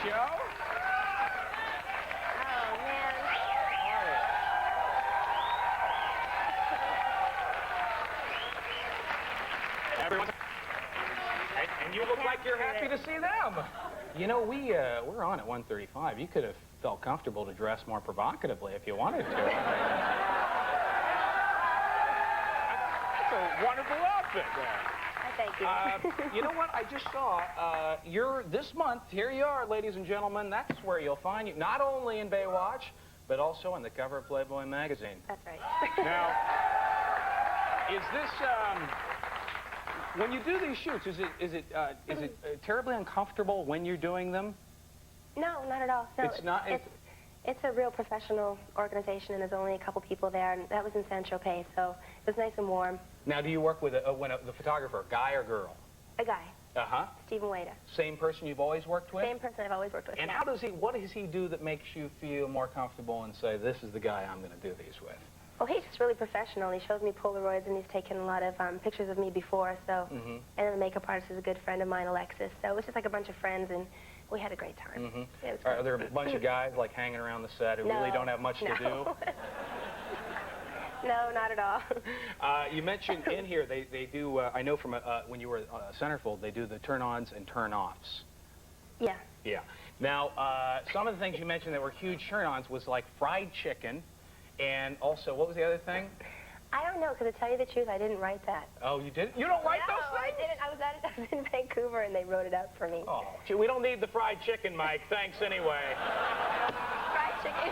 show. Oh, man. Everyone, and you look like you're happy to see them. You know, we're on at 1:35. You could have felt comfortable to dress more provocatively if you wanted to. That's a wonderful outfit there. Thank you. You know what? I just saw this month, here you are, ladies and gentlemen. That's where you'll find you, not only in Baywatch, but also on the cover of Playboy magazine. That's right. Now, is this, when you do these shoots, is it terribly uncomfortable when you're doing them? No, not at all. No, it's not. It's a real professional organization, and there's only a couple people there, and that was in Saint-Tropez, so it was nice and warm. Now, do you work with the photographer, guy or girl? A guy. Uh-huh. Stephen Wada. Same person you've always worked with? Same person I've always worked with. And yeah. what does he do that makes you feel more comfortable and say, this is the guy I'm going to do these with? Well, he's just really professional. He shows me Polaroids, and he's taken a lot of pictures of me before, so. Mm-hmm. And then the makeup artist is a good friend of mine, Alexis, so it was just like a bunch of friends, and we had a great time. Mm-hmm. Yeah, it was Are there a bunch of guys, like, hanging around the set who really don't have much to do? No, not at all. You mentioned in here they do, I know from when you were Centerfold, they do the turn-ons and turn-offs. Yeah. Yeah. Now, some of the things you mentioned that were huge turn-ons was like fried chicken, and also, what was the other thing? I don't know, because to tell you the truth, I didn't write that. Oh, you didn't? You don't write those No, I things? didn't. I was in Vancouver, and they wrote it up for me. Oh, gee, we don't need the fried chicken, Mike. Thanks anyway. Fried chicken.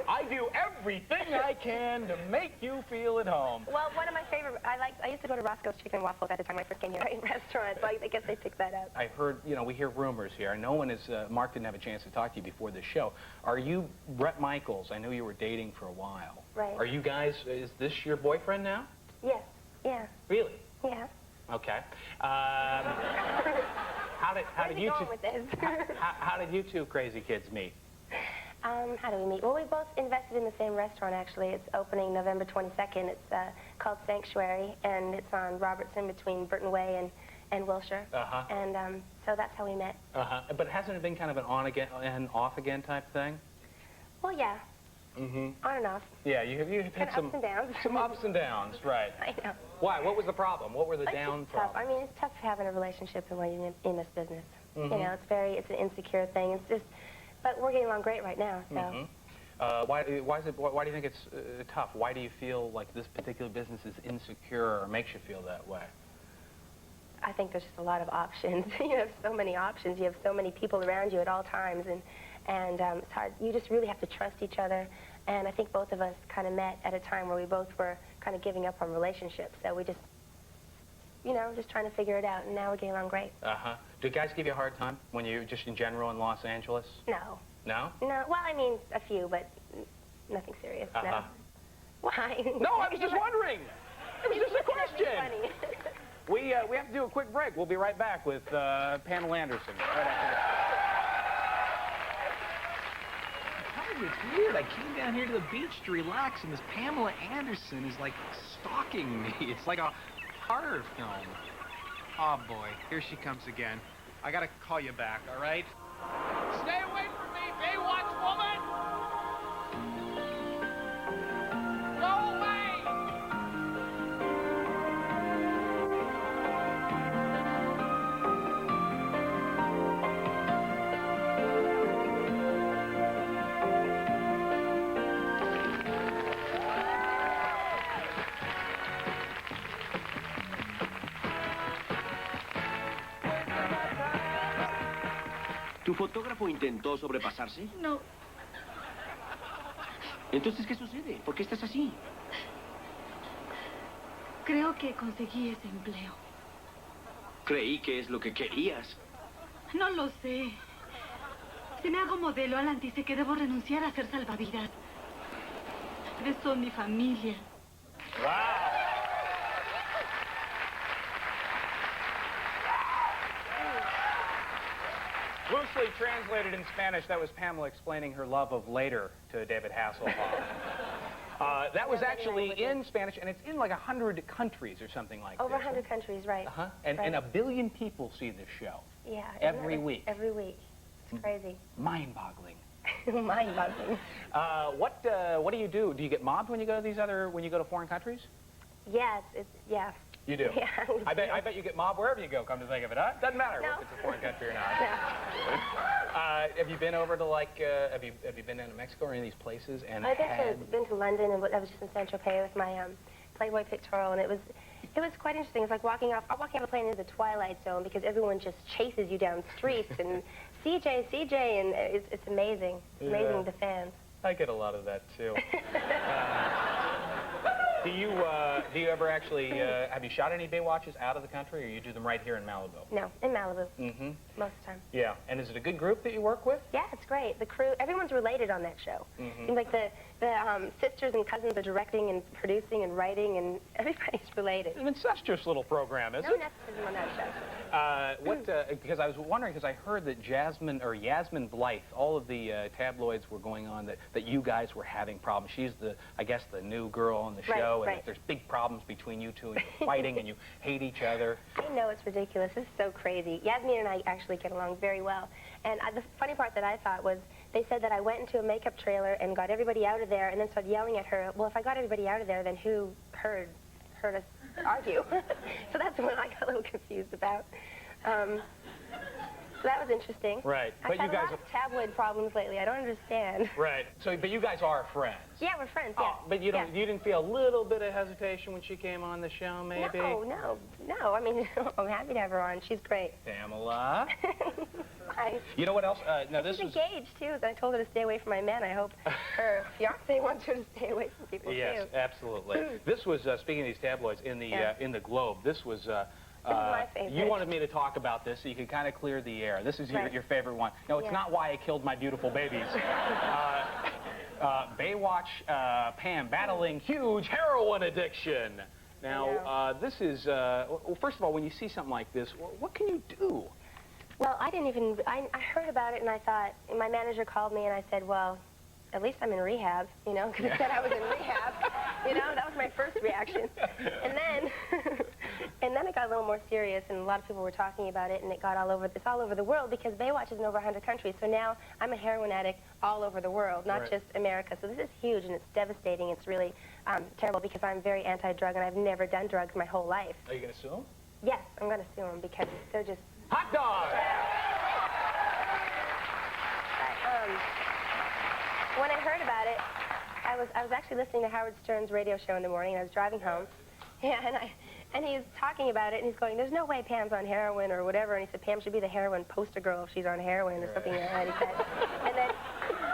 I do everything I can to make you feel at home. Well, one of my favorite, I used to go to Roscoe's Chicken and Waffles at the time when I first came here, right, restaurant, so I guess they picked that up. I heard, you know, we hear rumors here. No one is, Mark didn't have a chance to talk to you before this show. Are you Brett Michaels? I know you were dating for a while. Right. Are you guys, is this your boyfriend now? Yes, yeah. Really? Yeah. Okay. How did you two, with this? how did you two crazy kids meet? How do we meet? Well, we both invested in the same restaurant, actually. It's opening November 22nd. It's called Sanctuary, and it's on Robertson between Burton Way and Wilshire. Uh-huh. And so that's how we met. Uh-huh. But hasn't it been kind of an on-again and off-again type thing? Well, yeah. Mm-hmm. On and off. Yeah, you've hit kind of some ups and downs. Some ups and downs, right. I know. Why? What was the problem? What were the It's down just tough. problems? I mean, it's tough having a relationship and when you're in this business. Mm-hmm. You know, it's an insecure thing. It's just, but we're getting along great right now, so. Mm-hmm. Why do you think it's tough? Why do you feel like this particular business is insecure or makes you feel that way? I think there's just a lot of options. You have so many options. You have so many people around you at all times, and it's hard. You just really have to trust each other. And I think both of us kind of met at a time where we both were kind of giving up on relationships. So we just, you know, just trying to figure it out, and now we're getting along great. Uh-huh. Do guys give you a hard time when you're just in general in Los Angeles? No. No? No. Well, I mean, a few, but nothing serious. Uh-huh. No. Why? No, I was just wondering. It was just a question. Funny. We have to do a quick break. We'll be right back with Pamela Anderson. Right after this. It's weird. I came down here to the beach to relax, and this Pamela Anderson is, like, stalking me. It's like a horror film. Oh, boy. Here she comes again. I gotta call you back, all right? Stay away from me, Baywatch woman! Go away! ¿Tu fotógrafo intentó sobrepasarse? No, Entonces, ¿qué sucede? ¿Por qué estás así? creo que conseguí ese empleo. Creí que es lo que querías. No lo sé. Si me hago modelo, Alan dice que debo renunciar a ser salvavidas. Son mi familia. Wow. Loosely translated in Spanish, that was Pamela explaining her love of later to David Hasselhoff. That was actually in Spanish, and it's in like 100 countries or something like that. Over 100 countries, right. Uh-huh. And, right. and 1 billion people see this show. Yeah. Every week. Every week. It's crazy. Mind-boggling. Mind-boggling. What do you do? Do you get mobbed when you go to foreign countries? Yeah, yeah. You do? Yeah. I bet you get mobbed wherever you go, come to think of it, huh? Doesn't matter No. if it's a foreign country or not. No. Have you been over to, have you been into Mexico or any of these places? And I've been to London, and I was just in Saint-Tropez with my Playboy pictorial, and it was quite interesting. It's like walking off a plane into the Twilight Zone because everyone just chases you down streets, and CJ, and it's amazing. It's amazing, the fans. I get a lot of that, too. Do you ever actually, have you shot any Baywatches out of the country, or you do them right here in Malibu? No, in Malibu. Mm-hmm. Most of the time. Yeah. And is it a good group that you work with? Yeah, it's great. The crew, everyone's related on that show. Mm-hmm. Seems like the sisters and cousins are directing and producing and writing, and everybody's related. It's an incestuous little program, isn't No it? nepotism on that show. Because I was wondering, because I heard that Yasmin Blythe, all of the tabloids were going on that you guys were having problems. She's I guess the new girl on the show, and that there's big problems between you two, and you're fighting and you hate each other. I know, it's ridiculous. This is so crazy. Yasmin and I actually get along very well. And the funny part that I thought was they said that I went into a makeup trailer and got everybody out of there and then started yelling at her. Well, if I got everybody out of there, then who heard us argue? So that's what I got a little confused about. So that was interesting. Right. I've had a lot of tabloid problems lately. I don't understand. Right. So, but you guys are friends. Yeah, we're friends, yeah. Oh, but you didn't feel a little bit of hesitation when she came on the show, maybe? No. I mean, I'm happy to have her on. She's great. Pamela. Hi. You know what else? She's engaged, too. I told her to stay away from my men. I hope her fiance wants her to stay away from people, yes, too. absolutely. This was, speaking of these tabloids, in the Globe, this was... my favorite. You wanted me to talk about this so you could kind of clear the air. This is your favorite one. No, it's not Why I Killed My Beautiful Babies. Baywatch Pam battling huge heroin addiction. Now, this is, well, first of all, when you see something like this, what can you do? Well, I heard about it and I thought, my manager called me and I said, well, at least I'm in rehab, you know, because it said I was in rehab. You know, that was my first reaction. And then it got a little more serious, and a lot of people were talking about it, and it's all over the world because Baywatch is in over 100 countries. So now I'm a heroin addict all over the world, not just America. So this is huge, and it's devastating. It's really terrible because I'm very anti-drug, and I've never done drugs my whole life. Are you going to sue them? Yes, I'm going to sue them because they're just... Hot dog! When I heard about it, I was actually listening to Howard Stern's radio show in the morning, and I was driving home, and he was talking about it, and he's going, there's no way Pam's on heroin or whatever, and he said, Pam should be the heroin poster girl if she's on heroin or something like that, he said.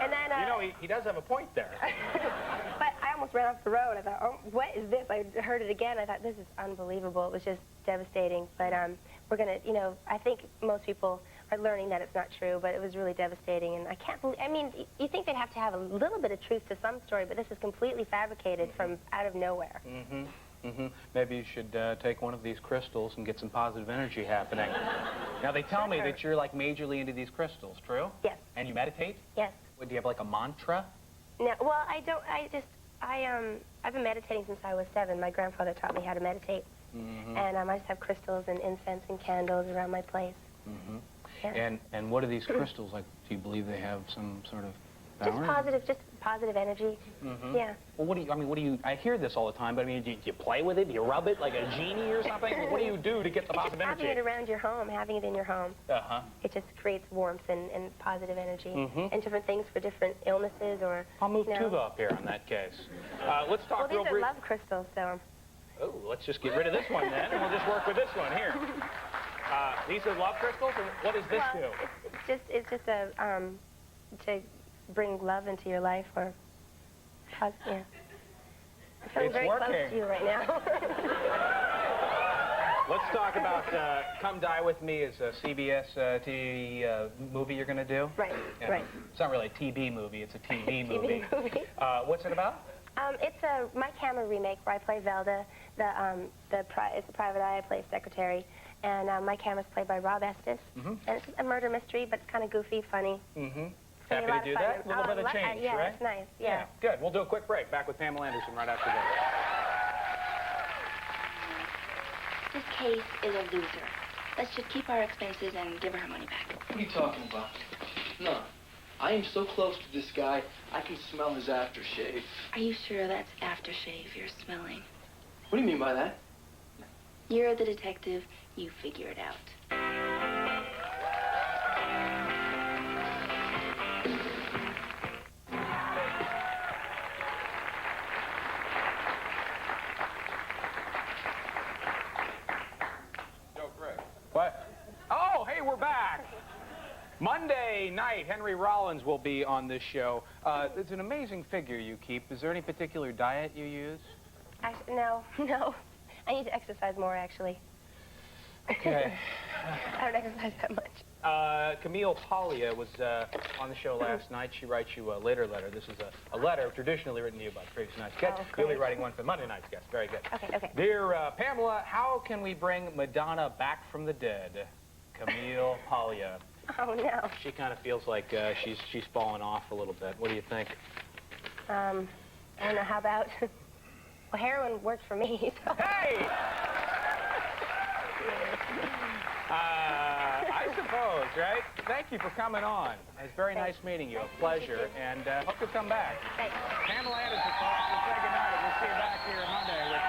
And then you know, he does have a point there. But I almost ran off the road. I thought, oh, what is this? I heard it again. I thought, this is unbelievable. It was just devastating. But we're going to, you know, I think most people are learning that it's not true, but it was really devastating. And I can't believe, I mean, you think they'd have to have a little bit of truth to some story, but this is completely fabricated from out of nowhere. Mm-hmm. Mm-hmm. Maybe you should take one of these crystals and get some positive energy happening. Now, they tell me that you're, like, majorly into these crystals, true? Yes. And you meditate? Yes. What, do you have, like, a mantra? No, well, I don't, I've been meditating since I was 7. My grandfather taught me how to meditate. Mm-hmm. And I just have crystals and incense and candles around my place. Mm-hmm. Yeah. And what are these crystals like? Do you believe they have some sort of power? Just positive energy. Mm-hmm. Yeah. Well, what do you, I hear this all the time, but I mean, do you play with it? Do you rub it like a genie or something? What do you do to get the positive energy? Having it around your home, having it in your home. Uh-huh. It just creates warmth and positive energy. Mm-hmm. And different things for different illnesses or... I'll move Tuba up here in that case. Let's talk real brief. Well, these are love crystals, so... Oh, let's just get rid of this one then, and we'll just work with this one here. These are love crystals, and what does this do? It's just a, to bring love into your life, or, yeah. I'm feeling very close to you right now. Let's talk about Come Die With Me is a CBS TV movie you're going to do. Right, right. It's not really a TV movie, it's a TV movie. TV movie. What's it about? It's a My Camera remake where I play Velda. It's a private eye. I play secretary. And my camera's played by Rob Estes. Mm-hmm. And it's a murder mystery, but it's kind of goofy, funny. Mm-hmm. Happy to do that? A little bit of change, yeah, right? It's nice, yeah. Good. We'll do a quick break. Back with Pamela Anderson right after this. This case is a loser. Let's just keep our expenses and give her money back. What are you talking about? No. I am so close to this guy, I can smell his aftershave. Are you sure that's aftershave you're smelling? What do you mean by that? You're the detective. You figure it out. What? Oh, hey, we're back. Monday night, Henry Rollins will be on this show. It's an amazing figure you keep. Is there any particular diet you use? Actually, no, no. I need to exercise more, actually. Okay. I don't exercise that much. Camille Paglia was on the show last night. She writes you a later letter. This is a letter traditionally written to you by the previous night's guest. Oh, You'll be great. writing one for Monday night's guest. Very good. Okay, okay. Dear Pamela, how can we bring Madonna back from the dead? Camille Paglia. Oh, no. She kind of feels like she's fallen off a little bit. What do you think? I don't know, how about... Well, heroin worked for me, so... Hey! I suppose, right? Thank you for coming on. It was very nice meeting you. A pleasure. And hope you'll come back. Thanks. Pamela Anderson, folks. We'll say goodnight. We'll see you back here Monday with